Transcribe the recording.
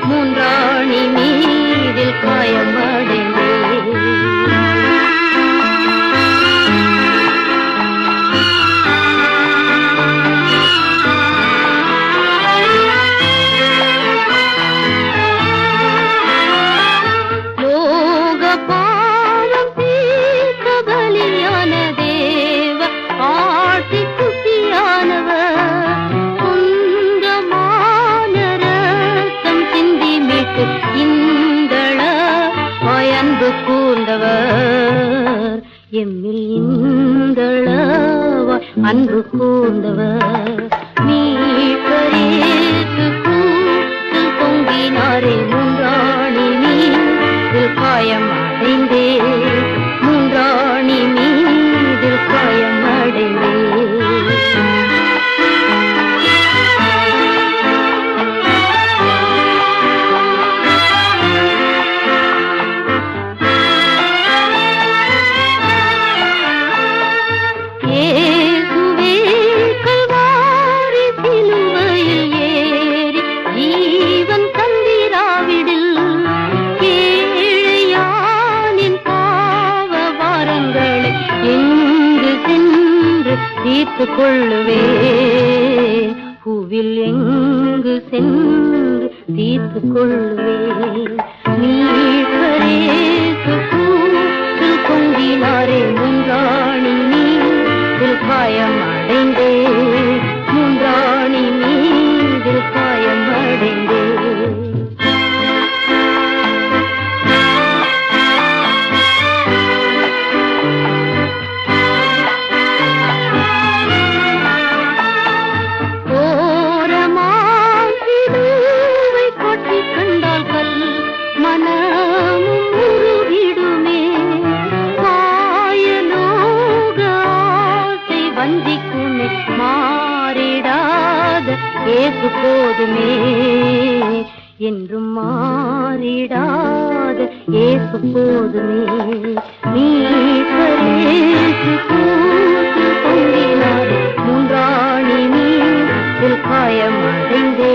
மூன்றாணி மீதில் காயமடைந்தே. கூர்ந்தவர் எம்மில் இந்தளவாய் அன்பு கூர்ந்தவர் மீட்பரேற்று கூற்றில் பொங்கினாரே. மூன்றாணி மீதில் காயம் அடைந்தே. மூன்றாணி மீதில் காயம் அடைந்தே. தீர்த்து கொள்ளுவே பூவில் எங்கு சென்று தீர்த்து கொள்ளுவே. நீரேசு கூற்றில் பொங்கினாரே. மூன்றாணி மீதில் காயம் அடைந்தே. மூன்றாணி மீதில் காயம் அடைந்தே. மாறிடாத இயேசு போதுமே என்றும் மாறிடாத இயேசு போதுமே. நீரேசு கூற்றில் பொங்கினாரே. மூன்றாணி மீதில் காயம் அடைந்தே.